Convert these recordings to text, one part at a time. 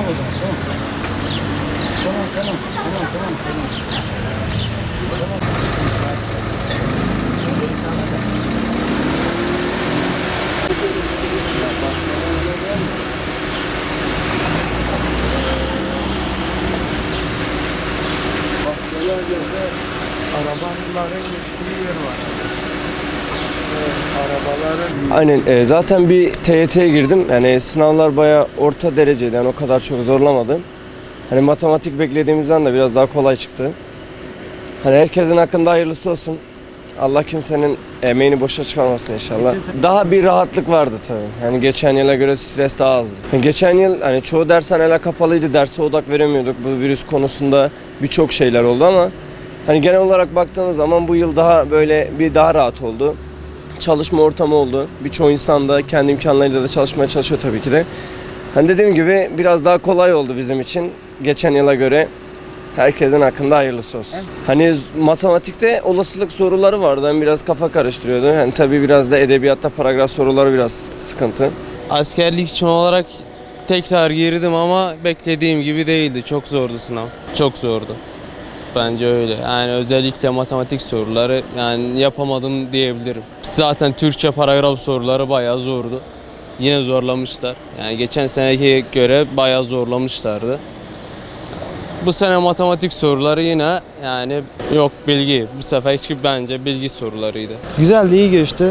Tamam o zaman, tamam. Tamam. Bak böyle gözde arabaların geçtiği yer var. Arabaların... Aynen, zaten bir TYT'ye girdim. Yani sınavlar bayağı orta dereceydi. Yani o kadar çok zorlamadım. Hani matematik beklediğimizden de biraz daha kolay çıktı. Hani herkesin hakkında hayırlısı olsun. Allah kimsenin emeğini boşa çıkarmasın inşallah. Daha bir rahatlık vardı tabii. Yani geçen yıla göre stres daha azdı. Yani geçen yıl hani çoğu dershaneler kapalıydı. Derse odak veremiyorduk. Bu virüs konusunda birçok şeyler oldu ama hani genel olarak baktığınız zaman bu yıl daha böyle daha rahat oldu. Çalışma ortamı oldu. Birçok insan da kendi imkanlarıyla da çalışmaya çalışıyor tabii ki de. Hani dediğim gibi biraz daha kolay oldu bizim için geçen yıla göre. Herkesin hakkında hayırlısı olsun. Hani matematikte olasılık soruları vardı. Yani biraz kafa karıştırıyordu. Yani tabii biraz da edebiyatta paragraf soruları biraz sıkıntı. Askerlik için olarak tekrar girdim ama beklediğim gibi değildi. Çok zordu sınav. Çok zordu. Bence öyle. Yani özellikle matematik soruları yani yapamadım diyebilirim. Zaten Türkçe paragraf soruları bayağı zordu. Yine zorlamışlar. Yani geçen seneki göre bayağı zorlamışlardı. Bu sene matematik soruları yine yani yok bilgi. Bu seferki bence bilgi sorularıydı. Güzeldi, iyi geçti.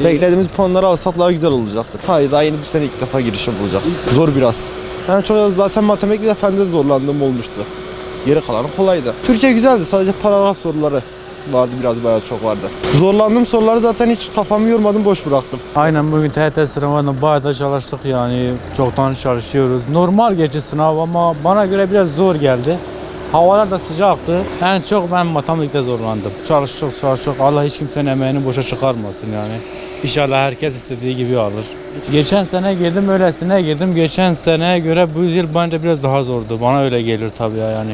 Beklediğimiz puanları alsak daha güzel olacaktı. Hayır, daha yeni bir sene ilk defa girişim olacak. Zor biraz. Yani çok zaten matematik ve fende zorlandığım olmuştu. Geri kalanı kolaydı. Türkçe güzeldi, sadece paragraf soruları vardı, biraz bayağı çok vardı. Zorlandığım soruları zaten hiç kafamı yormadım, boş bıraktım. Aynen, bugün TYT sınavında bayağı da çalıştık, yani çoktan çalışıyoruz. Normal geçti sınav ama bana göre biraz zor geldi. Havalar da sıcaktı. En çok ben matematikte zorlandım. Çalıştık. Allah hiç kimsenin emeğini boşa çıkarmasın yani. İnşallah herkes istediği gibi alır. Geçen sene girdim, öylesine girdim. Geçen seneye göre bu yıl bence biraz daha zordu. Bana öyle gelir tabii yani.